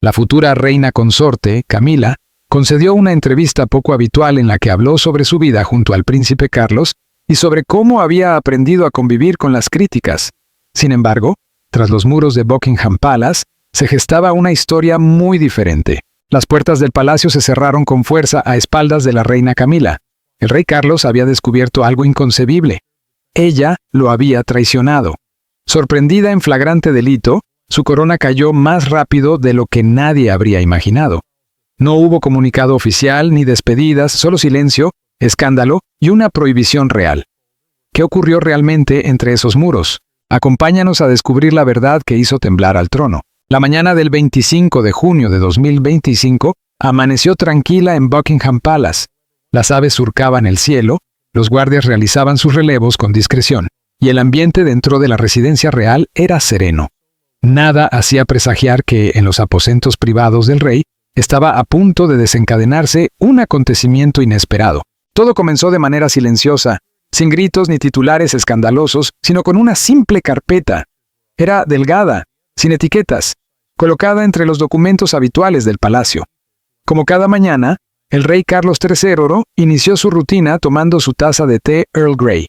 La futura reina consorte, Camila, concedió una entrevista poco habitual en la que habló sobre su vida junto al príncipe Carlos y sobre cómo había aprendido a convivir con las críticas. Sin embargo, tras los muros de Buckingham Palace, se gestaba una historia muy diferente. Las puertas del palacio se cerraron con fuerza a espaldas de la reina Camila. El rey Carlos había descubierto algo inconcebible. Ella lo había traicionado. Sorprendida en flagrante delito, su corona cayó más rápido de lo que nadie habría imaginado. No hubo comunicado oficial ni despedidas, solo silencio, escándalo y una prohibición real. ¿Qué ocurrió realmente entre esos muros? Acompáñanos a descubrir la verdad que hizo temblar al trono. La mañana del 25 de junio de 2025 amaneció tranquila en Buckingham Palace. Las aves surcaban el cielo, los guardias realizaban sus relevos con discreción, y el ambiente dentro de la residencia real era sereno. Nada hacía presagiar que, en los aposentos privados del rey, estaba a punto de desencadenarse un acontecimiento inesperado. Todo comenzó de manera silenciosa, sin gritos ni titulares escandalosos, sino con una simple carpeta. Era delgada, sin etiquetas, colocada entre los documentos habituales del palacio. Como cada mañana, el rey Carlos III inició su rutina tomando su taza de té Earl Grey.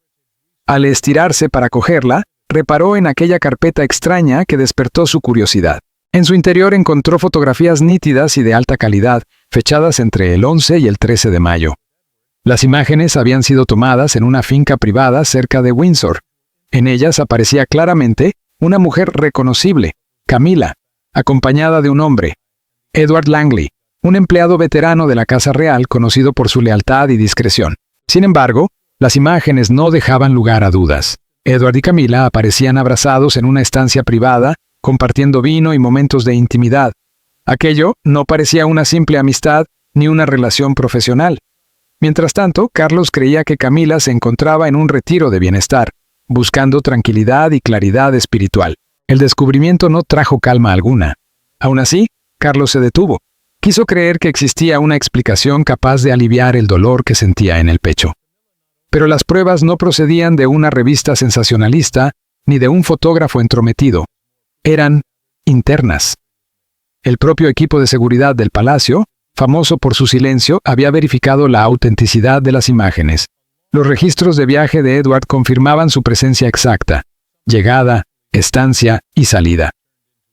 Al estirarse para cogerla, reparó en aquella carpeta extraña que despertó su curiosidad. En su interior encontró fotografías nítidas y de alta calidad, fechadas entre el 11 y el 13 de mayo. Las imágenes habían sido tomadas en una finca privada cerca de Windsor. En ellas aparecía claramente una mujer reconocible, Camila, acompañada de un hombre, Edward Langley, un empleado veterano de la Casa Real conocido por su lealtad y discreción. Sin embargo, las imágenes no dejaban lugar a dudas. Edward y Camila aparecían abrazados en una estancia privada, compartiendo vino y momentos de intimidad. Aquello no parecía una simple amistad ni una relación profesional. Mientras tanto, Carlos creía que Camila se encontraba en un retiro de bienestar, buscando tranquilidad y claridad espiritual. El descubrimiento no trajo calma alguna. Aún así, Carlos se detuvo. Quiso creer que existía una explicación capaz de aliviar el dolor que sentía en el pecho. Pero las pruebas no procedían de una revista sensacionalista ni de un fotógrafo entrometido. Eran internas. El propio equipo de seguridad del palacio, famoso por su silencio, había verificado la autenticidad de las imágenes. Los registros de viaje de Edward confirmaban su presencia exacta: llegada, estancia y salida.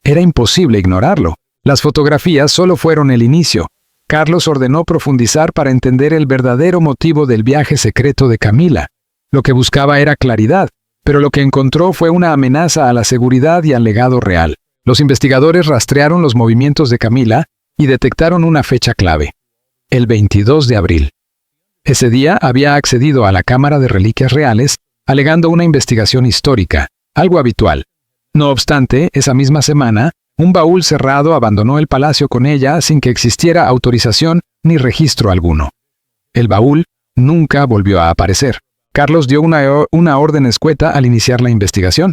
Era imposible ignorarlo. Las fotografías solo fueron el inicio. Carlos ordenó profundizar para entender el verdadero motivo del viaje secreto de Camila. Lo que buscaba era claridad, pero lo que encontró fue una amenaza a la seguridad y al legado real. Los investigadores rastrearon los movimientos de Camila y detectaron una fecha clave: el 22 de abril. Ese día había accedido a la Cámara de Reliquias Reales, alegando una investigación histórica, algo habitual. No obstante, esa misma semana, un baúl cerrado abandonó el palacio con ella sin que existiera autorización ni registro alguno. El baúl nunca volvió a aparecer. Carlos dio una orden escueta al iniciar la investigación: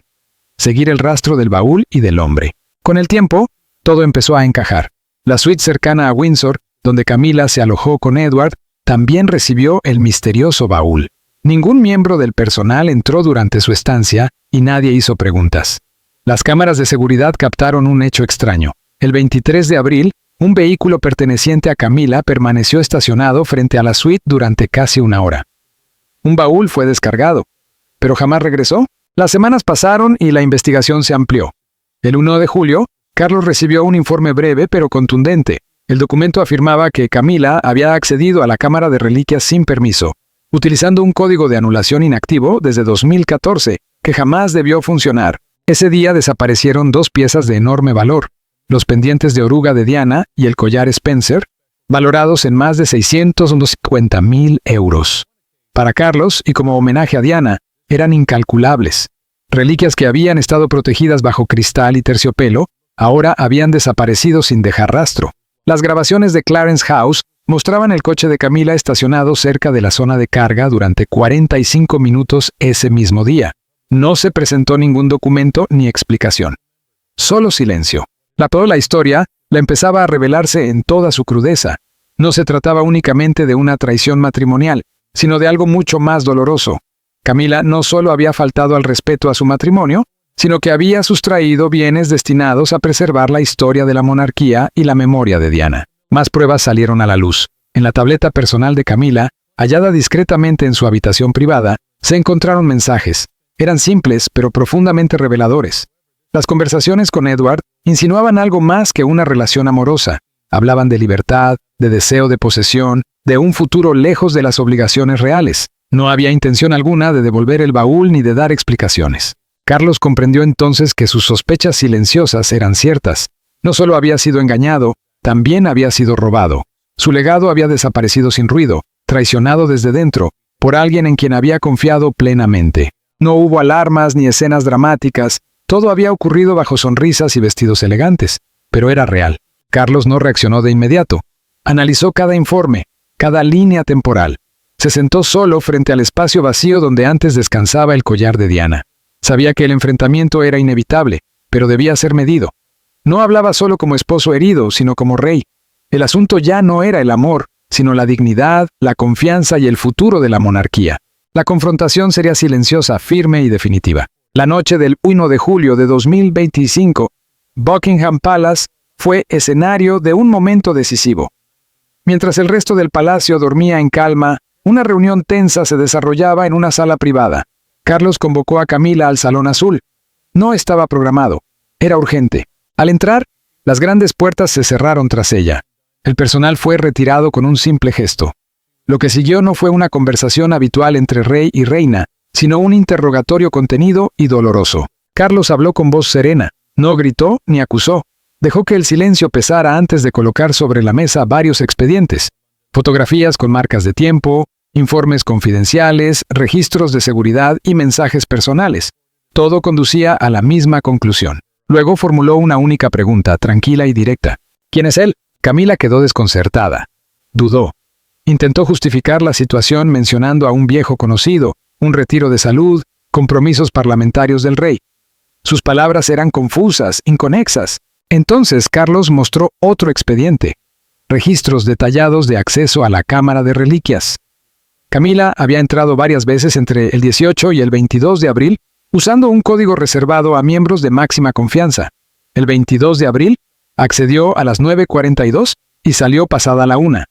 seguir el rastro del baúl y del hombre. Con el tiempo, todo empezó a encajar. La suite cercana a Windsor, donde Camila se alojó con Edward, también recibió el misterioso baúl. Ningún miembro del personal entró durante su estancia y nadie hizo preguntas. Las cámaras de seguridad captaron un hecho extraño. El 23 de abril, un vehículo perteneciente a Camila permaneció estacionado frente a la suite durante casi una hora. Un baúl fue descargado, pero jamás regresó. Las semanas pasaron y la investigación se amplió. El 1 de julio, Carlos recibió un informe breve pero contundente. El documento afirmaba que Camila había accedido a la Cámara de Reliquias sin permiso, utilizando un código de anulación inactivo desde 2014, que jamás debió funcionar. Ese día desaparecieron 2 piezas de enorme valor: los pendientes de oruga de Diana y el collar Spencer, valorados en más de 650.000 euros. Para Carlos, y como homenaje a Diana, eran incalculables. Reliquias que habían estado protegidas bajo cristal y terciopelo, ahora habían desaparecido sin dejar rastro. Las grabaciones de Clarence House mostraban el coche de Camila estacionado cerca de la zona de carga durante 45 minutos ese mismo día. No se presentó ningún documento ni explicación. Solo silencio. La historia la empezaba a revelarse en toda su crudeza. No se trataba únicamente de una traición matrimonial, sino de algo mucho más doloroso. Camila no solo había faltado al respeto a su matrimonio, sino que había sustraído bienes destinados a preservar la historia de la monarquía y la memoria de Diana. Más pruebas salieron a la luz. En la tableta personal de Camila, hallada discretamente en su habitación privada, se encontraron mensajes. Eran simples, pero profundamente reveladores. Las conversaciones con Edward insinuaban algo más que una relación amorosa. Hablaban de libertad, de deseo de posesión, de un futuro lejos de las obligaciones reales. No había intención alguna de devolver el baúl ni de dar explicaciones. Carlos comprendió entonces que sus sospechas silenciosas eran ciertas. No solo había sido engañado, también había sido robado. Su legado había desaparecido sin ruido, traicionado desde dentro, por alguien en quien había confiado plenamente. No hubo alarmas ni escenas dramáticas, todo había ocurrido bajo sonrisas y vestidos elegantes, pero era real. Carlos no reaccionó de inmediato. Analizó cada informe, cada línea temporal. Se sentó solo frente al espacio vacío donde antes descansaba el collar de Diana. Sabía que el enfrentamiento era inevitable, pero debía ser medido. No hablaba solo como esposo herido, sino como rey. El asunto ya no era el amor, sino la dignidad, la confianza y el futuro de la monarquía. La confrontación sería silenciosa, firme y definitiva. La noche del 1 de julio de 2025, Buckingham Palace fue escenario de un momento decisivo. Mientras el resto del palacio dormía en calma, una reunión tensa se desarrollaba en una sala privada. Carlos convocó a Camila al Salón Azul. No estaba programado. Era urgente. Al entrar, las grandes puertas se cerraron tras ella. El personal fue retirado con un simple gesto. Lo que siguió no fue una conversación habitual entre rey y reina, sino un interrogatorio contenido y doloroso. Carlos habló con voz serena. No gritó ni acusó. Dejó que el silencio pesara antes de colocar sobre la mesa varios expedientes. Fotografías con marcas de tiempo, informes confidenciales, registros de seguridad y mensajes personales. Todo conducía a la misma conclusión. Luego formuló una única pregunta, tranquila y directa. ¿Quién es él? Camila quedó desconcertada. Dudó. Intentó justificar la situación mencionando a un viejo conocido, un retiro de salud, compromisos parlamentarios del rey. Sus palabras eran confusas, inconexas. Entonces Carlos mostró otro expediente. Registros detallados de acceso a la Cámara de Reliquias. Camila había entrado varias veces entre el 18 y el 22 de abril, usando un código reservado a miembros de máxima confianza. El 22 de abril, accedió a las 9:42 y salió pasada la 1.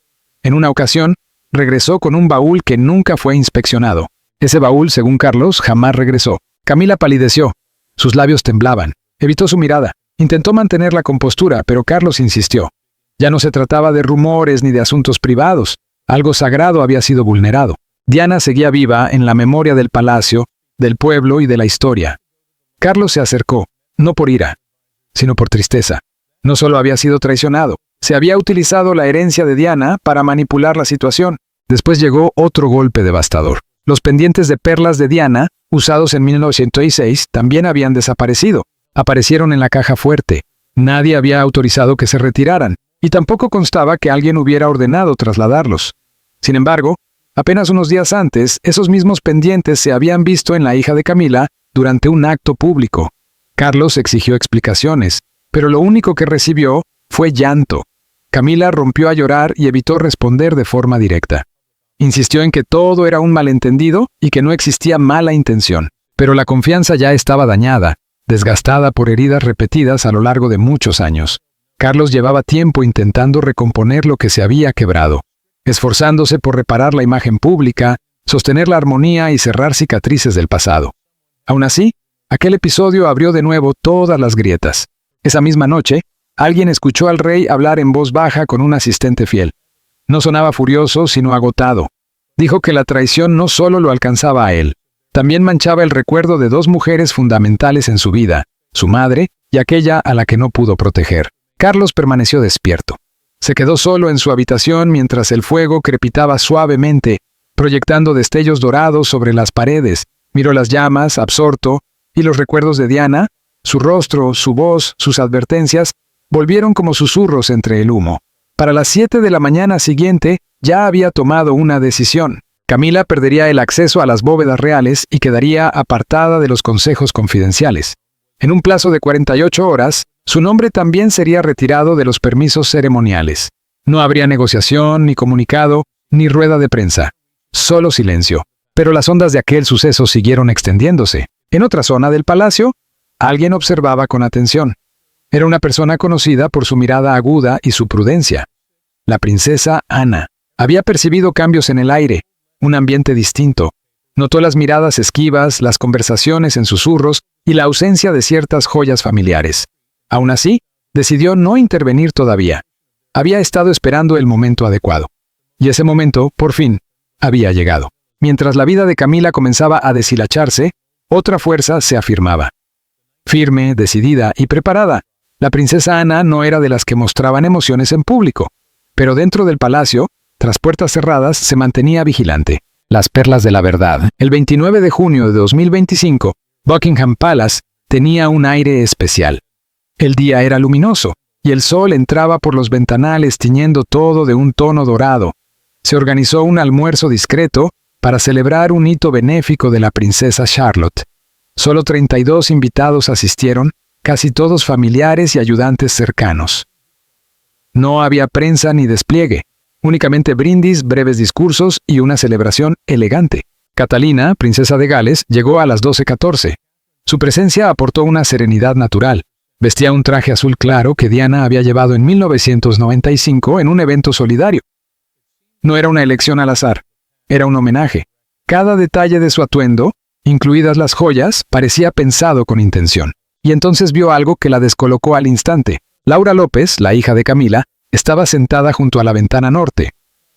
En una ocasión, regresó con un baúl que nunca fue inspeccionado. Ese baúl, según Carlos, jamás regresó. Camila palideció. Sus labios temblaban. Evitó su mirada. Intentó mantener la compostura, pero Carlos insistió. Ya no se trataba de rumores ni de asuntos privados. Algo sagrado había sido vulnerado. Diana seguía viva en la memoria del palacio, del pueblo y de la historia. Carlos se acercó, no por ira, sino por tristeza. No solo había sido traicionado, se había utilizado la herencia de Diana para manipular la situación. Después llegó otro golpe devastador. Los pendientes de perlas de Diana, usados en 1906, también habían desaparecido. Aparecieron en la caja fuerte. Nadie había autorizado que se retiraran, y tampoco constaba que alguien hubiera ordenado trasladarlos. Sin embargo, apenas unos días antes, esos mismos pendientes se habían visto en la hija de Camila durante un acto público. Carlos exigió explicaciones, pero lo único que recibió fue llanto. Camila rompió a llorar y evitó responder de forma directa. Insistió en que todo era un malentendido y que no existía mala intención. Pero la confianza ya estaba dañada, desgastada por heridas repetidas a lo largo de muchos años. Carlos llevaba tiempo intentando recomponer lo que se había quebrado, esforzándose por reparar la imagen pública, sostener la armonía y cerrar cicatrices del pasado. Aún así, aquel episodio abrió de nuevo todas las grietas. Esa misma noche, alguien escuchó al rey hablar en voz baja con un asistente fiel. No sonaba furioso, sino agotado. Dijo que la traición no solo lo alcanzaba a él, también manchaba el recuerdo de dos mujeres fundamentales en su vida, su madre y aquella a la que no pudo proteger. Carlos permaneció despierto. Se quedó solo en su habitación mientras el fuego crepitaba suavemente, proyectando destellos dorados sobre las paredes. Miró las llamas, absorto, y los recuerdos de Diana, su rostro, su voz, sus advertencias, volvieron como susurros entre el humo. Para las 7 de la mañana siguiente, ya había tomado una decisión. Camila perdería el acceso a las bóvedas reales y quedaría apartada de los consejos confidenciales. En un plazo de 48 horas, su nombre también sería retirado de los permisos ceremoniales. No habría negociación, ni comunicado, ni rueda de prensa. Solo silencio. Pero las ondas de aquel suceso siguieron extendiéndose. En otra zona del palacio, alguien observaba con atención. Era una persona conocida por su mirada aguda y su prudencia. La princesa Ana había percibido cambios en el aire, un ambiente distinto. Notó las miradas esquivas, las conversaciones en susurros y la ausencia de ciertas joyas familiares. Aún así, decidió no intervenir todavía. Había estado esperando el momento adecuado. Y ese momento, por fin, había llegado. Mientras la vida de Camila comenzaba a deshilacharse, otra fuerza se afirmaba. Firme, decidida y preparada, la princesa Ana no era de las que mostraban emociones en público, pero dentro del palacio, tras puertas cerradas, se mantenía vigilante. Las perlas de la verdad. El 29 de junio de 2025, Buckingham Palace tenía un aire especial. El día era luminoso, y el sol entraba por los ventanales tiñendo todo de un tono dorado. Se organizó un almuerzo discreto para celebrar un hito benéfico de la princesa Charlotte. Solo 32 invitados asistieron, casi todos familiares y ayudantes cercanos. No había prensa ni despliegue, únicamente brindis, breves discursos y una celebración elegante. Catalina, princesa de Gales, llegó a las 12:14. Su presencia aportó una serenidad natural. Vestía un traje azul claro que Diana había llevado en 1995 en un evento solidario. No era una elección al azar, era un homenaje. Cada detalle de su atuendo, incluidas las joyas, parecía pensado con intención. Y entonces vio algo que la descolocó al instante. Laura López, la hija de Camila, estaba sentada junto a la ventana norte.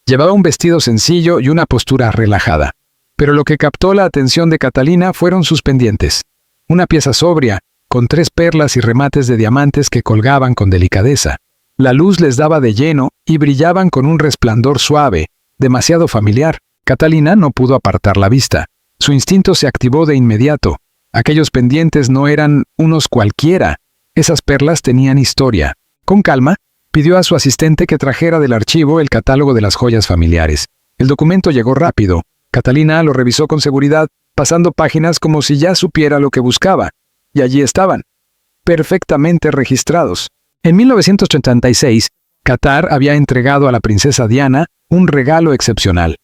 Llevaba un vestido sencillo y una postura relajada. Pero lo que captó la atención de Catalina fueron sus pendientes. Una pieza sobria, con 3 perlas y remates de diamantes que colgaban con delicadeza. La luz les daba de lleno y brillaban con un resplandor suave, demasiado familiar. Catalina no pudo apartar la vista. Su instinto se activó de inmediato. Aquellos pendientes no eran unos cualquiera. Esas perlas tenían historia. Con calma, pidió a su asistente que trajera del archivo el catálogo de las joyas familiares. El documento llegó rápido. Catalina lo revisó con seguridad, pasando páginas como si ya supiera lo que buscaba. Y allí estaban, perfectamente registrados. En 1986, Qatar había entregado a la princesa Diana un regalo excepcional.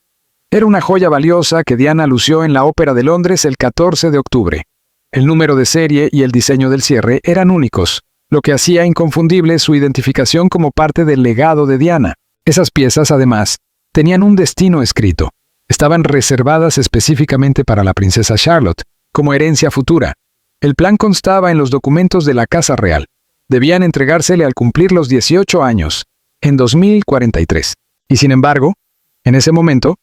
Era una joya valiosa que Diana lució en la Ópera de Londres el 14 de octubre. El número de serie y el diseño del cierre eran únicos, lo que hacía inconfundible su identificación como parte del legado de Diana. Esas piezas, además, tenían un destino escrito. Estaban reservadas específicamente para la princesa Charlotte, como herencia futura. El plan constaba en los documentos de la Casa Real. Debían entregársele al cumplir los 18 años, en 2043. Y sin embargo, en ese momento,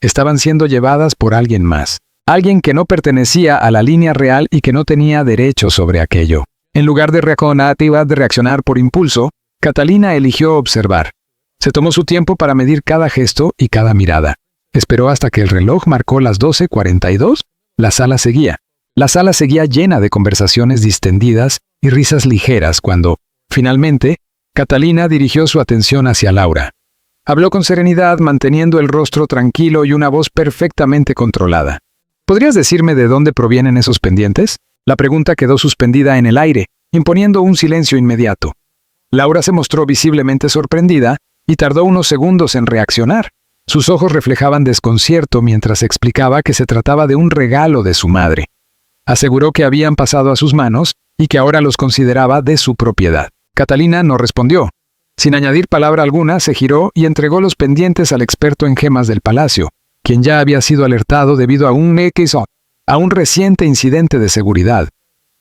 estaban siendo llevadas por alguien más. Alguien que no pertenecía a la línea real y que no tenía derecho sobre aquello. En lugar de reaccionar por impulso, Catalina eligió observar. Se tomó su tiempo para medir cada gesto y cada mirada. Esperó hasta que el reloj marcó las 12:42. La sala seguía. La sala seguía llena de conversaciones distendidas y risas ligeras cuando, finalmente, Catalina dirigió su atención hacia Laura. Habló con serenidad, manteniendo el rostro tranquilo y una voz perfectamente controlada. ¿Podrías decirme de dónde provienen esos pendientes? La pregunta quedó suspendida en el aire, imponiendo un silencio inmediato. Laura se mostró visiblemente sorprendida y tardó unos segundos en reaccionar. Sus ojos reflejaban desconcierto mientras explicaba que se trataba de un regalo de su madre. Aseguró que habían pasado a sus manos y que ahora los consideraba de su propiedad. Catalina no respondió. Sin añadir palabra alguna, se giró y entregó los pendientes al experto en gemas del palacio, quien ya había sido alertado debido a un reciente incidente de seguridad.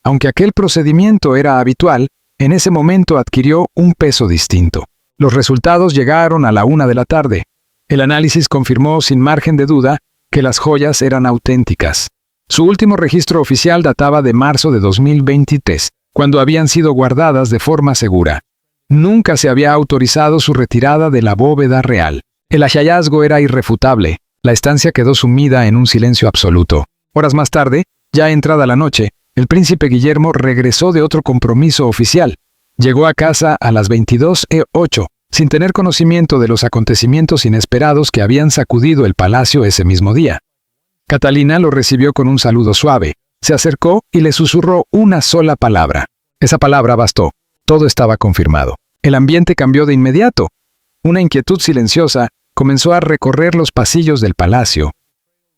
Aunque aquel procedimiento era habitual, en ese momento adquirió un peso distinto. Los resultados llegaron a la 1 de la tarde. El análisis confirmó sin margen de duda que las joyas eran auténticas. Su último registro oficial databa de marzo de 2023, cuando habían sido guardadas de forma segura. Nunca se había autorizado su retirada de la bóveda real. El hallazgo era irrefutable. La estancia quedó sumida en un silencio absoluto. Horas más tarde, ya entrada la noche, el príncipe Guillermo regresó de otro compromiso oficial. Llegó a casa a las 22:08, sin tener conocimiento de los acontecimientos inesperados que habían sacudido el palacio ese mismo día. Catalina lo recibió con un saludo suave. Se acercó y le susurró una sola palabra. Esa palabra bastó. Todo estaba confirmado. El ambiente cambió de inmediato. Una inquietud silenciosa comenzó a recorrer los pasillos del palacio.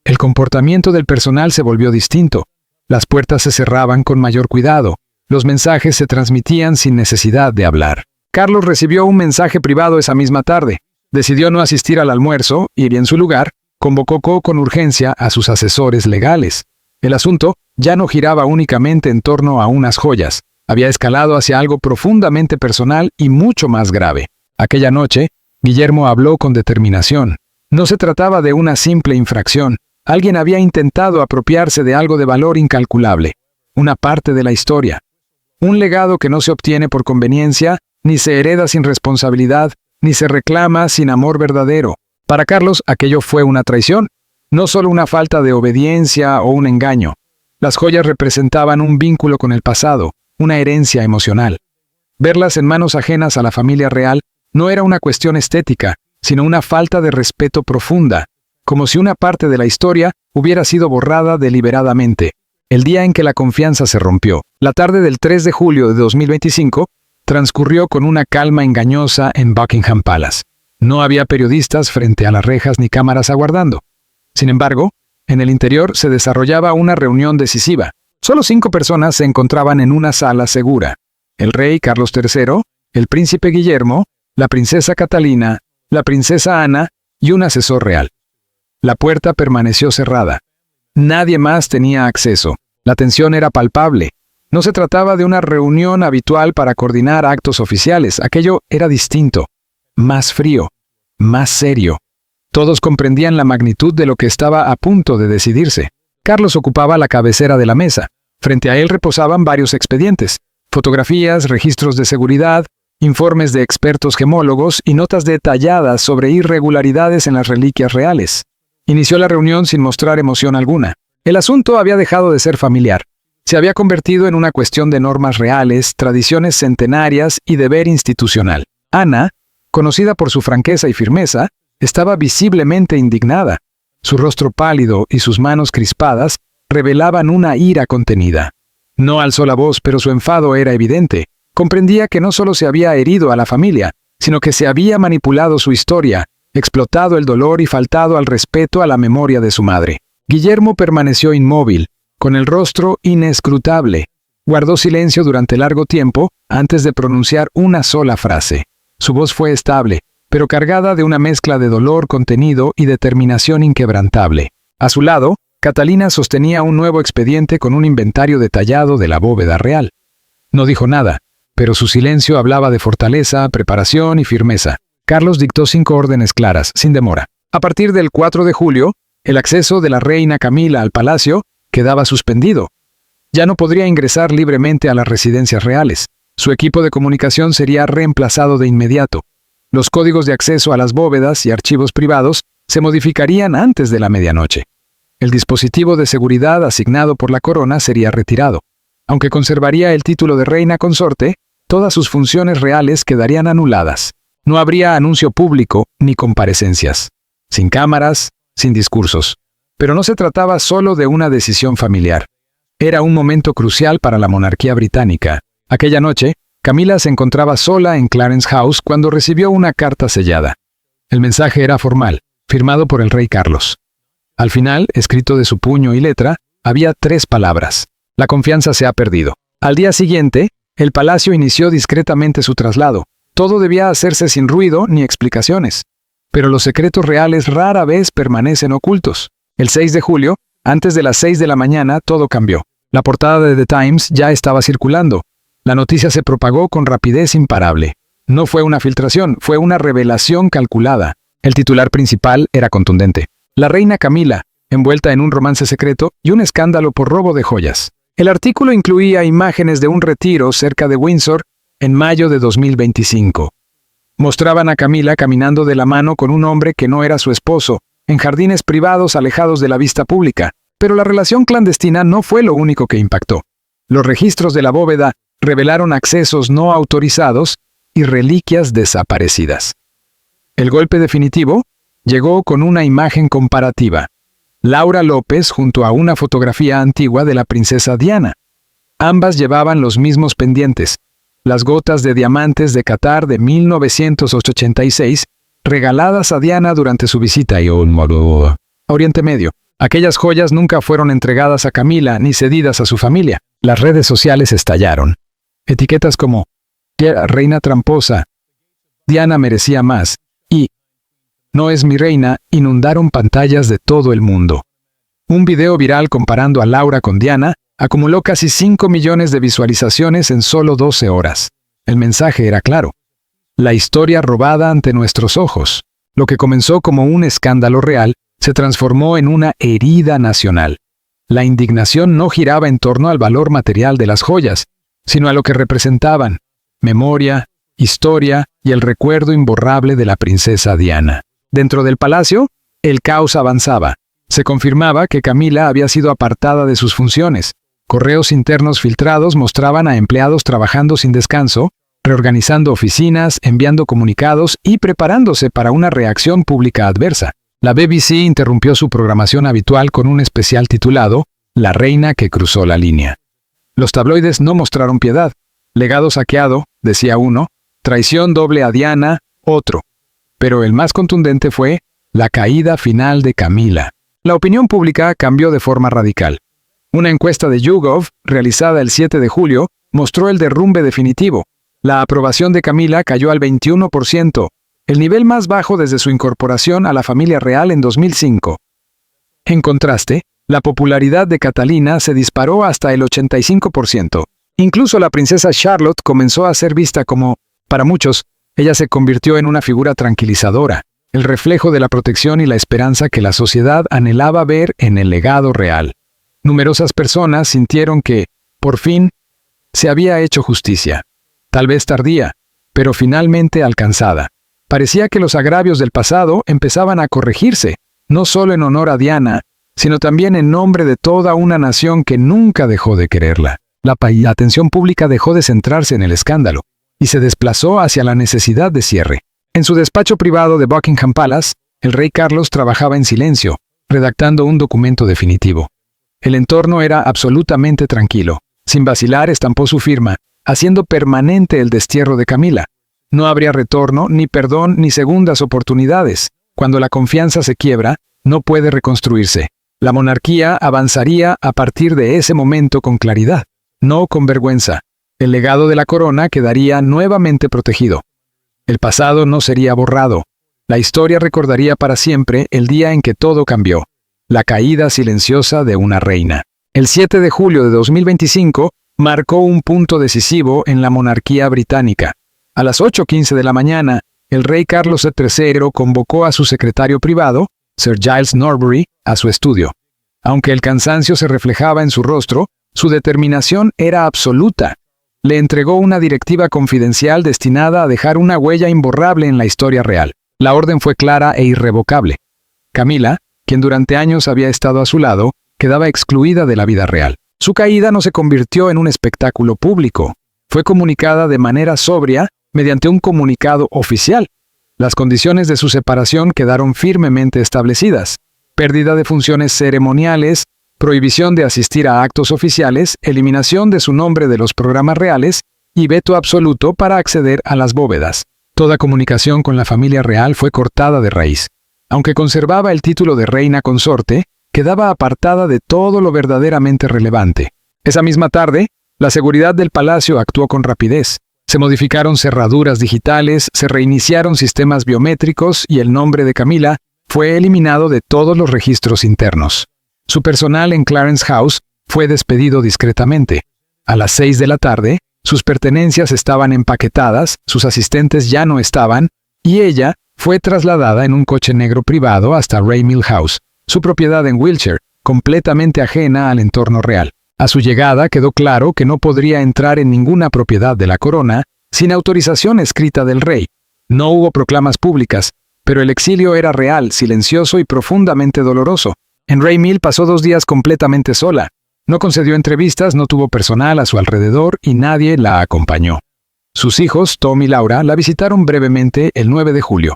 El comportamiento del personal se volvió distinto. Las puertas se cerraban con mayor cuidado. Los mensajes se transmitían sin necesidad de hablar. Carlos recibió un mensaje privado esa misma tarde. Decidió no asistir al almuerzo y, en su lugar, convocó con urgencia a sus asesores legales. El asunto ya no giraba únicamente en torno a unas joyas. Había escalado hacia algo profundamente personal y mucho más grave. Aquella noche, Guillermo habló con determinación. No se trataba de una simple infracción. Alguien había intentado apropiarse de algo de valor incalculable. Una parte de la historia. Un legado que no se obtiene por conveniencia, ni se hereda sin responsabilidad, ni se reclama sin amor verdadero. Para Carlos, aquello fue una traición, no solo una falta de obediencia o un engaño. Las joyas representaban un vínculo con el pasado, una herencia emocional. Verlas en manos ajenas a la familia real no era una cuestión estética, sino una falta de respeto profunda, como si una parte de la historia hubiera sido borrada deliberadamente. El día en que la confianza se rompió, la tarde del 3 de julio de 2025, transcurrió con una calma engañosa en Buckingham Palace. No había periodistas frente a las rejas ni cámaras aguardando. Sin embargo, en el interior se desarrollaba una reunión decisiva. Solo 5 personas se encontraban en una sala segura. El rey Carlos III, el príncipe Guillermo, la princesa Catalina, la princesa Ana y un asesor real. La puerta permaneció cerrada. Nadie más tenía acceso. La tensión era palpable. No se trataba de una reunión habitual para coordinar actos oficiales. Aquello era distinto, más frío, más serio. Todos comprendían la magnitud de lo que estaba a punto de decidirse. Carlos ocupaba la cabecera de la mesa. Frente a él reposaban varios expedientes, fotografías, registros de seguridad, informes de expertos gemólogos y notas detalladas sobre irregularidades en las reliquias reales. Inició la reunión sin mostrar emoción alguna. El asunto había dejado de ser familiar. Se había convertido en una cuestión de normas reales, tradiciones centenarias y deber institucional. Ana, conocida por su franqueza y firmeza, estaba visiblemente indignada. Su rostro pálido y sus manos crispadas revelaban una ira contenida. No alzó la voz, pero su enfado era evidente. Comprendía que no solo se había herido a la familia, sino que se había manipulado su historia, explotado el dolor y faltado al respeto a la memoria de su madre. Guillermo permaneció inmóvil, con el rostro inescrutable. Guardó silencio durante largo tiempo antes de pronunciar una sola frase. Su voz fue estable, pero cargada de una mezcla de dolor contenido y determinación inquebrantable. A su lado, Catalina sostenía un nuevo expediente con un inventario detallado de la bóveda real. No dijo nada, pero su silencio hablaba de fortaleza, preparación y firmeza. Carlos dictó 5 órdenes claras, sin demora. A partir del 4 de julio, el acceso de la reina Camila al palacio quedaba suspendido. Ya no podría ingresar libremente a las residencias reales. Su equipo de comunicación sería reemplazado de inmediato. Los códigos de acceso a las bóvedas y archivos privados se modificarían antes de la medianoche. El dispositivo de seguridad asignado por la corona sería retirado. Aunque conservaría el título de reina consorte, todas sus funciones reales quedarían anuladas. No habría anuncio público ni comparecencias. Sin cámaras, sin discursos. Pero no se trataba solo de una decisión familiar. Era un momento crucial para la monarquía británica. Aquella noche, Camila se encontraba sola en Clarence House cuando recibió una carta sellada. El mensaje era formal, firmado por el rey Carlos. Al final, escrito de su puño y letra, había 3 palabras. La confianza se ha perdido. Al día siguiente, el palacio inició discretamente su traslado. Todo debía hacerse sin ruido ni explicaciones. Pero los secretos reales rara vez permanecen ocultos. El 6 de julio, antes de las 6 de la mañana, todo cambió. La portada de The Times ya estaba circulando. La noticia se propagó con rapidez imparable. No fue una filtración, fue una revelación calculada. El titular principal era contundente. La reina Camila, envuelta en un romance secreto y un escándalo por robo de joyas. El artículo incluía imágenes de un retiro cerca de Windsor en mayo de 2025. Mostraban a Camila caminando de la mano con un hombre que no era su esposo, en jardines privados alejados de la vista pública. Pero la relación clandestina no fue lo único que impactó. Los registros de la bóveda revelaron accesos no autorizados y reliquias desaparecidas. El golpe definitivo llegó con una imagen comparativa. Laura López junto a una fotografía antigua de la princesa Diana. Ambas llevaban los mismos pendientes, las gotas de diamantes de Qatar de 1986, regaladas a Diana durante su visita a Oriente Medio. Aquellas joyas nunca fueron entregadas a Camila ni cedidas a su familia. Las redes sociales estallaron. Etiquetas como reina tramposa, Diana merecía más y no es mi reina inundaron pantallas de todo el mundo. Un video viral comparando a Laura con Diana acumuló casi 5 millones de visualizaciones en solo 12 horas. El mensaje era claro. La historia robada ante nuestros ojos. Lo que comenzó como un escándalo real se transformó en una herida nacional. La indignación no giraba en torno al valor material de las joyas, sino a lo que representaban: memoria, historia y el recuerdo imborrable de la princesa Diana. Dentro del palacio, el caos avanzaba. Se confirmaba que Camila había sido apartada de sus funciones. Correos internos filtrados mostraban a empleados trabajando sin descanso, reorganizando oficinas, enviando comunicados y preparándose para una reacción pública adversa. La BBC interrumpió su programación habitual con un especial titulado La reina que cruzó la línea. Los tabloides no mostraron piedad. Legado saqueado, decía uno, traición doble a Diana, otro. Pero el más contundente fue la caída final de Camila. La opinión pública cambió de forma radical. Una encuesta de YouGov, realizada el 7 de julio, mostró el derrumbe definitivo. La aprobación de Camila cayó al 21%, el nivel más bajo desde su incorporación a la familia real en 2005. En contraste, la popularidad de Catalina se disparó hasta el 85%. Incluso la princesa Charlotte comenzó a ser vista como, para muchos, ella se convirtió en una figura tranquilizadora, el reflejo de la protección y la esperanza que la sociedad anhelaba ver en el legado real. Numerosas personas sintieron que, por fin, se había hecho justicia. Tal vez tardía, pero finalmente alcanzada. Parecía que los agravios del pasado empezaban a corregirse, no solo en honor a Diana, sino también en nombre de toda una nación que nunca dejó de quererla. La atención pública dejó de centrarse en el escándalo y se desplazó hacia la necesidad de cierre. En su despacho privado de Buckingham Palace, el rey Carlos trabajaba en silencio, redactando un documento definitivo. El entorno era absolutamente tranquilo. Sin vacilar, estampó su firma, haciendo permanente el destierro de Camila. No habría retorno, ni perdón, ni segundas oportunidades. Cuando la confianza se quiebra, no puede reconstruirse. La monarquía avanzaría a partir de ese momento con claridad, no con vergüenza. El legado de la corona quedaría nuevamente protegido. El pasado no sería borrado. La historia recordaría para siempre el día en que todo cambió. La caída silenciosa de una reina. El 7 de julio de 2025 marcó un punto decisivo en la monarquía británica. A las 8:15 de la mañana, el rey Carlos III convocó a su secretario privado, Sir Giles Norbury, a su estudio. Aunque el cansancio se reflejaba en su rostro, su determinación era absoluta. Le entregó una directiva confidencial destinada a dejar una huella imborrable en la historia real. La orden fue clara e irrevocable. Camila, quien durante años había estado a su lado, quedaba excluida de la vida real. Su caída no se convirtió en un espectáculo público. Fue comunicada de manera sobria mediante un comunicado oficial. Las condiciones de su separación quedaron firmemente establecidas: pérdida de funciones ceremoniales, prohibición de asistir a actos oficiales, eliminación de su nombre de los programas reales y veto absoluto para acceder a las bóvedas. Toda comunicación con la familia real fue cortada de raíz. Aunque conservaba el título de reina consorte, quedaba apartada de todo lo verdaderamente relevante. Esa misma tarde, la seguridad del palacio actuó con rapidez. Se modificaron cerraduras digitales, se reiniciaron sistemas biométricos y el nombre de Camila fue eliminado de todos los registros internos. Su personal en Clarence House fue despedido discretamente. A las 6 de la tarde, sus pertenencias estaban empaquetadas, sus asistentes ya no estaban, y ella fue trasladada en un coche negro privado hasta Raymil House, su propiedad en Wiltshire, completamente ajena al entorno real. A su llegada quedó claro que no podría entrar en ninguna propiedad de la corona sin autorización escrita del rey. No hubo proclamas públicas, pero el exilio era real, silencioso y profundamente doloroso. En Raymil pasó 2 días completamente sola. No concedió entrevistas, no tuvo personal a su alrededor y nadie la acompañó. Sus hijos, Tom y Laura, la visitaron brevemente el 9 de julio.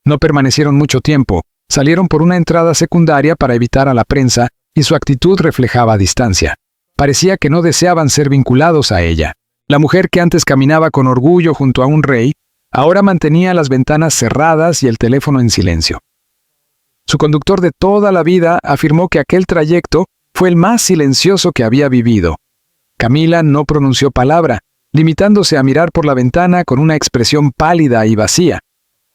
No permanecieron mucho tiempo, salieron por una entrada secundaria para evitar a la prensa y su actitud reflejaba distancia. Parecía que no deseaban ser vinculados a ella. La mujer que antes caminaba con orgullo junto a un rey, ahora mantenía las ventanas cerradas y el teléfono en silencio. Su conductor de toda la vida afirmó que aquel trayecto fue el más silencioso que había vivido. Camila no pronunció palabra, limitándose a mirar por la ventana con una expresión pálida y vacía.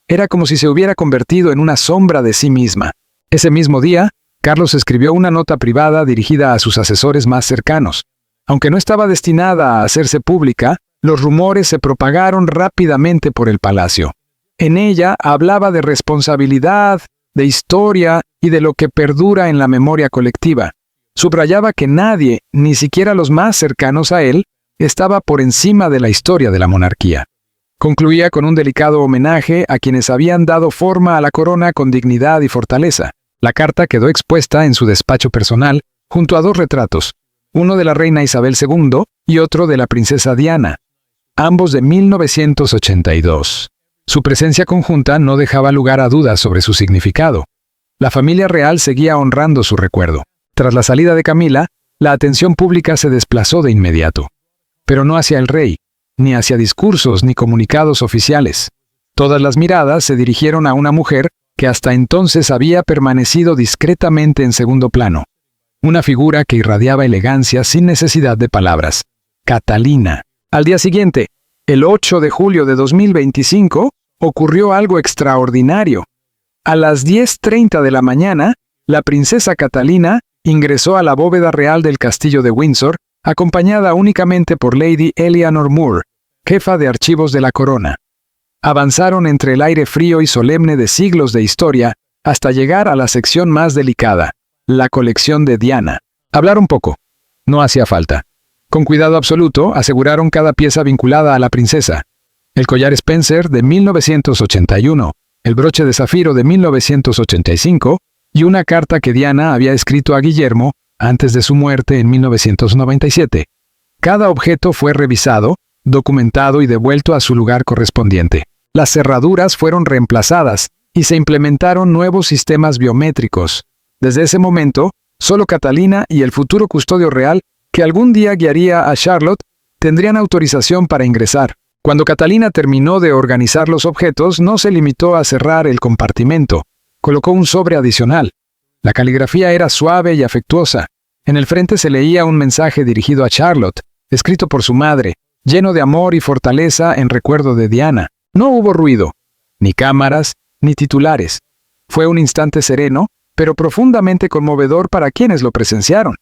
Era como si se hubiera convertido en una sombra de sí misma. Ese mismo día, Carlos escribió una nota privada dirigida a sus asesores más cercanos. Aunque no estaba destinada a hacerse pública, los rumores se propagaron rápidamente por el palacio. En ella hablaba de responsabilidad, de historia y de lo que perdura en la memoria colectiva. Subrayaba que nadie, ni siquiera los más cercanos a él, estaba por encima de la historia de la monarquía. Concluía con un delicado homenaje a quienes habían dado forma a la corona con dignidad y fortaleza. La carta quedó expuesta en su despacho personal, junto a dos retratos, uno de la reina Isabel II y otro de la princesa Diana, ambos de 1982. Su presencia conjunta no dejaba lugar a dudas sobre su significado. La familia real seguía honrando su recuerdo. Tras la salida de Camila, la atención pública se desplazó de inmediato. Pero no hacia el rey, ni hacia discursos ni comunicados oficiales. Todas las miradas se dirigieron a una mujer que hasta entonces había permanecido discretamente en segundo plano. Una figura que irradiaba elegancia sin necesidad de palabras. Catalina. Al día siguiente, el 8 de julio de 2025, ocurrió algo extraordinario. A las 10:30 de la mañana, la princesa Catalina ingresó a la bóveda real del castillo de Windsor, acompañada únicamente por Lady Eleanor Moore, jefa de archivos de la corona. Avanzaron entre el aire frío y solemne de siglos de historia hasta llegar a la sección más delicada, la colección de Diana. Hablaron poco. No hacía falta. Con cuidado absoluto, aseguraron cada pieza vinculada a la princesa. El collar Spencer de 1981, el broche de zafiro de 1985 y una carta que Diana había escrito a Guillermo antes de su muerte en 1997. Cada objeto fue revisado, documentado y devuelto a su lugar correspondiente. Las cerraduras fueron reemplazadas y se implementaron nuevos sistemas biométricos. Desde ese momento, solo Catalina y el futuro custodio real, que algún día guiaría a Charlotte, tendrían autorización para ingresar. Cuando Catalina terminó de organizar los objetos, no se limitó a cerrar el compartimento. Colocó un sobre adicional. La caligrafía era suave y afectuosa. En el frente se leía un mensaje dirigido a Charlotte, escrito por su madre, lleno de amor y fortaleza en recuerdo de Diana. No hubo ruido, ni cámaras, ni titulares. Fue un instante sereno, pero profundamente conmovedor para quienes lo presenciaron.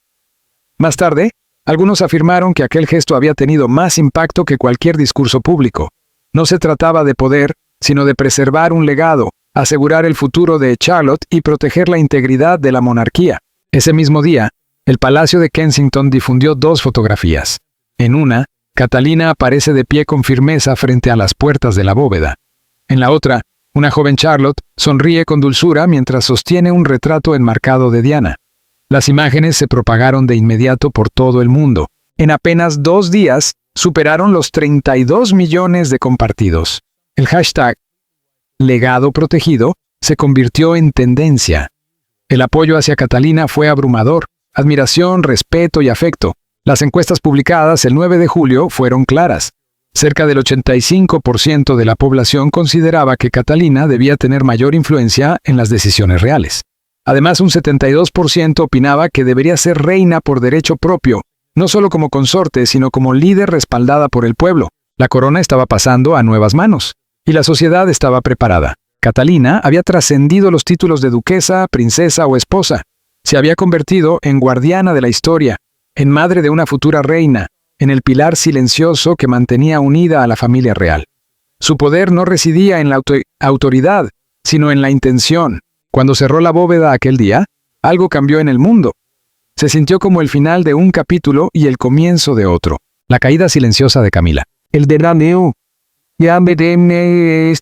Más tarde, algunos afirmaron que aquel gesto había tenido más impacto que cualquier discurso público. No se trataba de poder, sino de preservar un legado, asegurar el futuro de Charlotte y proteger la integridad de la monarquía. Ese mismo día, el Palacio de Kensington difundió dos fotografías. En una, Catalina aparece de pie con firmeza frente a las puertas de la bóveda. En la otra, una joven Charlotte sonríe con dulzura mientras sostiene un retrato enmarcado de Diana. Las imágenes se propagaron de inmediato por todo el mundo. En apenas 2 días, superaron los 32 millones de compartidos. El hashtag Legado Protegido se convirtió en tendencia. El apoyo hacia Catalina fue abrumador. Admiración, respeto y afecto. Las encuestas publicadas el 9 de julio fueron claras. Cerca del 85% de la población consideraba que Catalina debía tener mayor influencia en las decisiones reales. Además, un 72% opinaba que debería ser reina por derecho propio, no solo como consorte, sino como líder respaldada por el pueblo. La corona estaba pasando a nuevas manos, y la sociedad estaba preparada. Catalina había trascendido los títulos de duquesa, princesa o esposa. Se había convertido en guardiana de la historia, en madre de una futura reina, en el pilar silencioso que mantenía unida a la familia real. Su poder no residía en la autoridad, sino en la intención. Cuando cerró la bóveda aquel día, algo cambió en el mundo. Se sintió como el final de un capítulo y el comienzo de otro. La caída silenciosa de Camila. El delaneo. Ya me tenéis,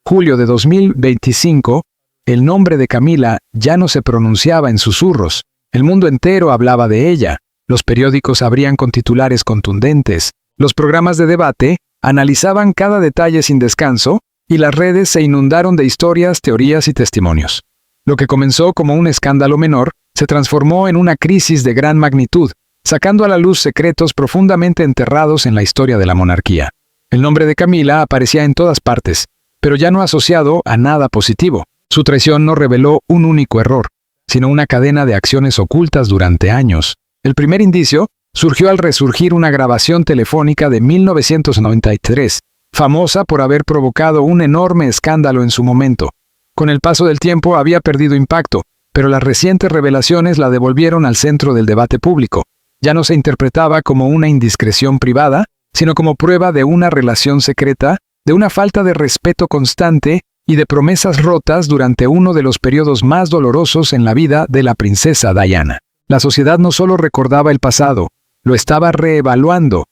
Julio de 2025, el nombre de Camila ya no se pronunciaba en susurros. El mundo entero hablaba de ella. Los periódicos abrían con titulares contundentes. Los programas de debate analizaban cada detalle sin descanso, y las redes se inundaron de historias, teorías y testimonios. Lo que comenzó como un escándalo menor se transformó en una crisis de gran magnitud, sacando a la luz secretos profundamente enterrados en la historia de la monarquía. El nombre de Camila aparecía en todas partes, pero ya no asociado a nada positivo. Su traición no reveló un único error, sino una cadena de acciones ocultas durante años. El primer indicio surgió al resurgir una grabación telefónica de 1993, famosa por haber provocado un enorme escándalo en su momento. Con el paso del tiempo había perdido impacto, pero las recientes revelaciones la devolvieron al centro del debate público. Ya no se interpretaba como una indiscreción privada, sino como prueba de una relación secreta, de una falta de respeto constante y de promesas rotas durante uno de los periodos más dolorosos en la vida de la princesa Diana. La sociedad no solo recordaba el pasado, lo estaba reevaluando,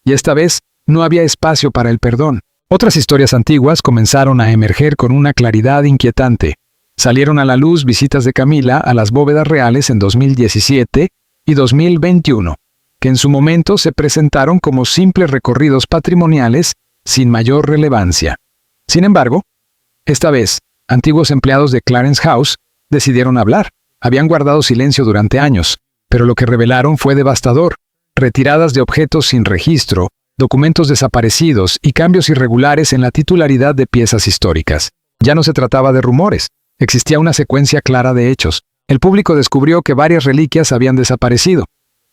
y esta vez no había espacio para el perdón. Otras historias antiguas comenzaron a emerger con una claridad inquietante. Salieron a la luz visitas de Camila a las bóvedas reales en 2017 y 2021, que en su momento se presentaron como simples recorridos patrimoniales sin mayor relevancia. Sin embargo, esta vez, antiguos empleados de Clarence House decidieron hablar. Habían guardado silencio durante años, pero lo que revelaron fue devastador. Retiradas de objetos sin registro, documentos desaparecidos y cambios irregulares en la titularidad de piezas históricas. Ya no se trataba de rumores, existía una secuencia clara de hechos. El público descubrió que varias reliquias habían desaparecido.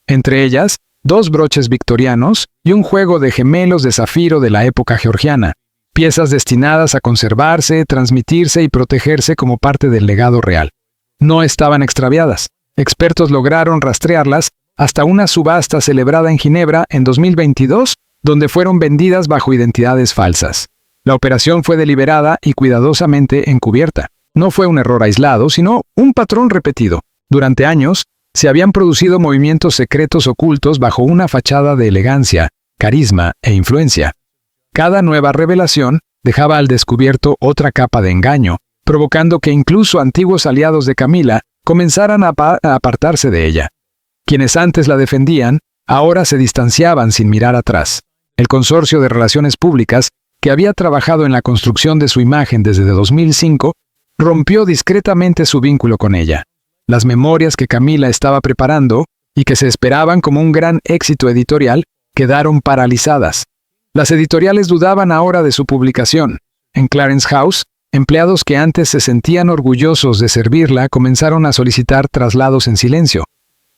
Entre ellas, 2 broches victorianos y un juego de gemelos de zafiro de la época georgiana, piezas destinadas a conservarse, transmitirse y protegerse como parte del legado real. No estaban extraviadas. Expertos lograron rastrearlas hasta una subasta celebrada en Ginebra en 2022, donde fueron vendidas bajo identidades falsas. La operación fue deliberada y cuidadosamente encubierta. No fue un error aislado, sino un patrón repetido. Durante años, se habían producido movimientos secretos ocultos bajo una fachada de elegancia, carisma e influencia. Cada nueva revelación dejaba al descubierto otra capa de engaño, provocando que incluso antiguos aliados de Camila comenzaran a apartarse de ella. Quienes antes la defendían, ahora se distanciaban sin mirar atrás. El Consorcio de Relaciones Públicas, que había trabajado en la construcción de su imagen desde 2005, rompió discretamente su vínculo con ella. Las memorias que Camila estaba preparando, y que se esperaban como un gran éxito editorial, quedaron paralizadas. Las editoriales dudaban ahora de su publicación. En Clarence House, empleados que antes se sentían orgullosos de servirla comenzaron a solicitar traslados en silencio.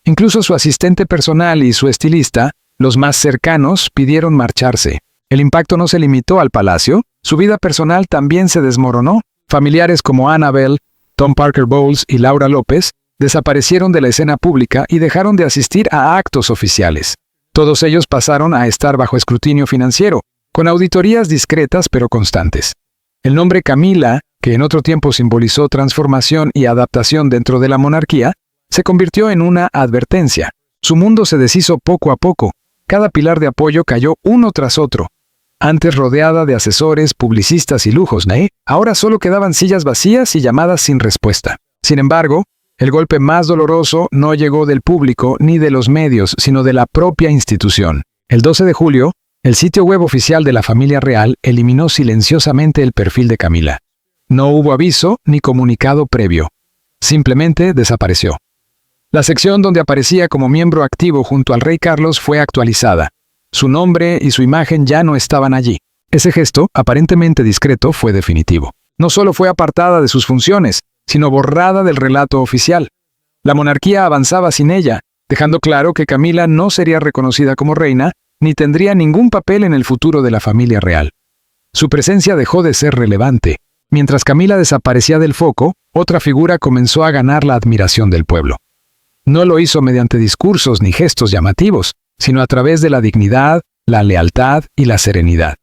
Incluso su asistente personal y su estilista, los más cercanos, pidieron marcharse. El impacto no se limitó al palacio, su vida personal también se desmoronó. Familiares como Annabelle, Tom Parker Bowles y Laura López desaparecieron de la escena pública y dejaron de asistir a actos oficiales. Todos ellos pasaron a estar bajo escrutinio financiero, con auditorías discretas pero constantes. El nombre Camila, que en otro tiempo simbolizó transformación y adaptación dentro de la monarquía, se convirtió en una advertencia. Su mundo se deshizo poco a poco. Cada pilar de apoyo cayó uno tras otro. Antes rodeada de asesores, publicistas y lujos, ahora solo quedaban sillas vacías y llamadas sin respuesta. Sin embargo, el golpe más doloroso no llegó del público ni de los medios, sino de la propia institución. El 12 de julio, el sitio web oficial de la familia real eliminó silenciosamente el perfil de Camila. No hubo aviso ni comunicado previo. Simplemente desapareció. La sección donde aparecía como miembro activo junto al rey Carlos fue actualizada. Su nombre y su imagen ya no estaban allí. Ese gesto, aparentemente discreto, fue definitivo. No solo fue apartada de sus funciones, sino borrada del relato oficial. La monarquía avanzaba sin ella, dejando claro que Camila no sería reconocida como reina, ni tendría ningún papel en el futuro de la familia real. Su presencia dejó de ser relevante. Mientras Camila desaparecía del foco, otra figura comenzó a ganar la admiración del pueblo. No lo hizo mediante discursos ni gestos llamativos, sino a través de la dignidad, la lealtad y la serenidad.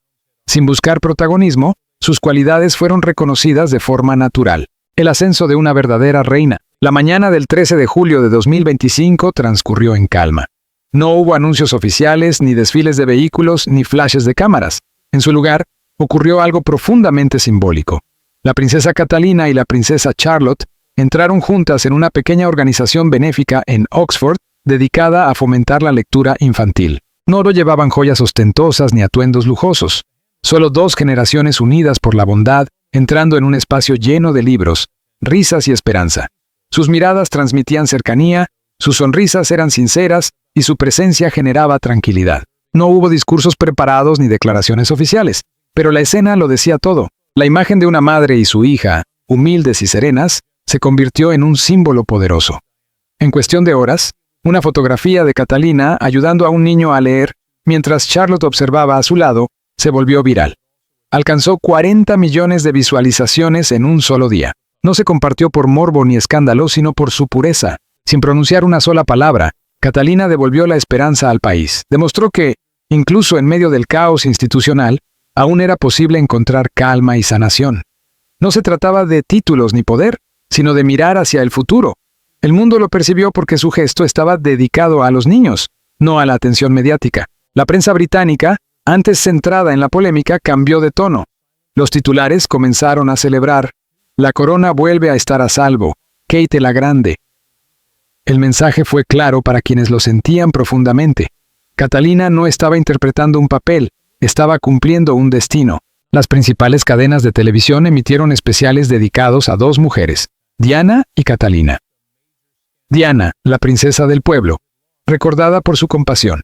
Sin buscar protagonismo, sus cualidades fueron reconocidas de forma natural. El ascenso de una verdadera reina. La mañana del 13 de julio de 2025 transcurrió en calma. No hubo anuncios oficiales, ni desfiles de vehículos, ni flashes de cámaras. En su lugar, ocurrió algo profundamente simbólico. La princesa Catalina y la princesa Charlotte entraron juntas en una pequeña organización benéfica en Oxford dedicada a fomentar la lectura infantil. No llevaban joyas ostentosas ni atuendos lujosos. Solo 2 generaciones unidas por la bondad, entrando en un espacio lleno de libros, risas y esperanza. Sus miradas transmitían cercanía, sus sonrisas eran sinceras y su presencia generaba tranquilidad. No hubo discursos preparados ni declaraciones oficiales, pero la escena lo decía todo. La imagen de una madre y su hija, humildes y serenas, se convirtió en un símbolo poderoso. En cuestión de horas, Una fotografía de Catalina ayudando a un niño a leer mientras Charlotte observaba a su lado se volvió viral. Alcanzó 40 millones de visualizaciones en un solo día. No se compartió por morbo ni escándalo, sino por su pureza. Sin pronunciar una sola palabra, Catalina devolvió la esperanza al país. Demostró que, incluso en medio del caos institucional, aún era posible encontrar calma y sanación. No se trataba de títulos ni poder, sino de mirar hacia el futuro. El mundo lo percibió porque su gesto estaba dedicado a los niños, no a la atención mediática. La prensa británica, antes centrada en la polémica, cambió de tono. Los titulares comenzaron a celebrar: la corona vuelve a estar a salvo, Kate la Grande. El mensaje fue claro para quienes lo sentían profundamente. Catalina no estaba interpretando un papel, estaba cumpliendo un destino. Las principales cadenas de televisión emitieron especiales dedicados a dos mujeres, Diana y Catalina. Diana, la princesa del pueblo, recordada por su compasión.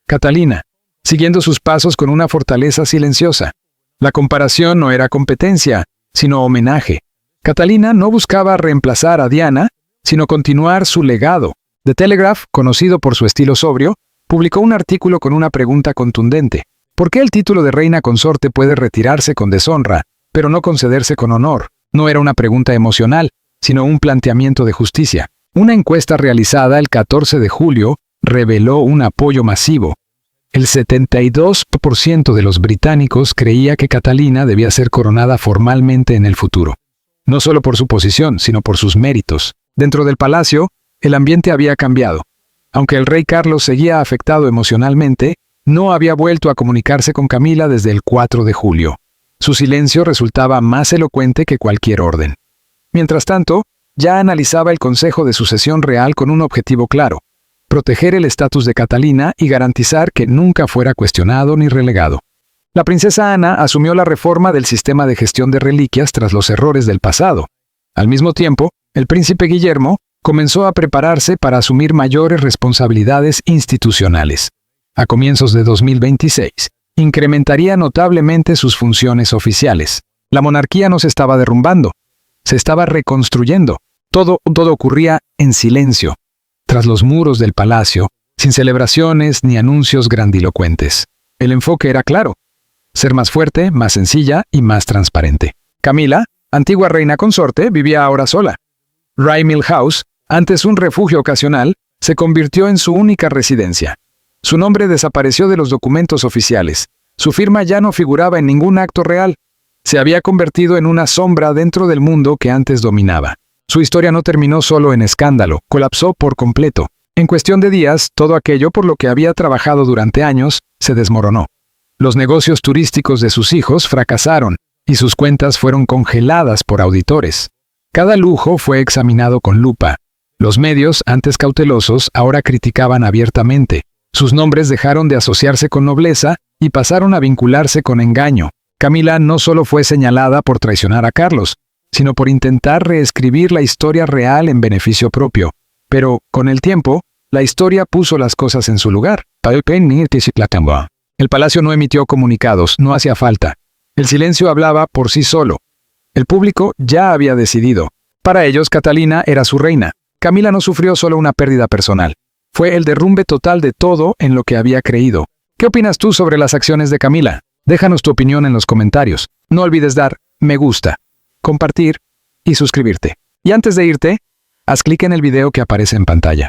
Catalina, siguiendo sus pasos con una fortaleza silenciosa. La comparación no era competencia, sino homenaje. Catalina no buscaba reemplazar a Diana, sino continuar su legado. The Telegraph, conocido por su estilo sobrio, publicó un artículo con una pregunta contundente. ¿Por qué el título de reina consorte puede retirarse con deshonra, pero no concederse con honor? No era una pregunta emocional, sino un planteamiento de justicia. Una encuesta realizada el 14 de julio reveló un apoyo masivo. El 72% de los británicos creía que Catalina debía ser coronada formalmente en el futuro. No solo por su posición, sino por sus méritos. Dentro del palacio, el ambiente había cambiado. Aunque el rey Carlos seguía afectado emocionalmente, no había vuelto a comunicarse con Camila desde el 4 de julio. Su silencio resultaba más elocuente que cualquier orden. Mientras tanto, ya analizaba el Consejo de Sucesión Real con un objetivo claro: proteger el estatus de Catalina y garantizar que nunca fuera cuestionado ni relegado. La princesa Ana asumió la reforma del sistema de gestión de reliquias tras los errores del pasado. Al mismo tiempo, el príncipe Guillermo comenzó a prepararse para asumir mayores responsabilidades institucionales. A comienzos de 2026, incrementaría notablemente sus funciones oficiales. La monarquía no se estaba derrumbando, se estaba reconstruyendo. Todo ocurría en silencio, tras los muros del palacio, sin celebraciones ni anuncios grandilocuentes. El enfoque era claro: ser más fuerte, más sencilla y más transparente. Camila, antigua reina consorte, vivía ahora sola. Rye Mill House, antes un refugio ocasional, se convirtió en su única residencia. Su nombre desapareció de los documentos oficiales. Su firma ya no figuraba en ningún acto real. Se había convertido en una sombra dentro del mundo que antes dominaba. Su historia no terminó solo en escándalo, colapsó por completo. En cuestión de días, todo aquello por lo que había trabajado durante años se desmoronó. Los negocios turísticos de sus hijos fracasaron, y sus cuentas fueron congeladas por auditores. Cada lujo fue examinado con lupa. Los medios, antes cautelosos, ahora criticaban abiertamente. Sus nombres dejaron de asociarse con nobleza y pasaron a vincularse con engaño. Camila no solo fue señalada por traicionar a Carlos, sino por intentar reescribir la historia real en beneficio propio. Pero, con el tiempo, la historia puso las cosas en su lugar. El palacio no emitió comunicados, no hacía falta. El silencio hablaba por sí solo. El público ya había decidido. Para ellos, Catalina era su reina. Camila no sufrió solo una pérdida personal. Fue el derrumbe total de todo en lo que había creído. ¿Qué opinas tú sobre las acciones de Camila? Déjanos tu opinión en los comentarios. No olvides dar me gusta, compartir y suscribirte. Y antes de irte, haz clic en el video que aparece en pantalla.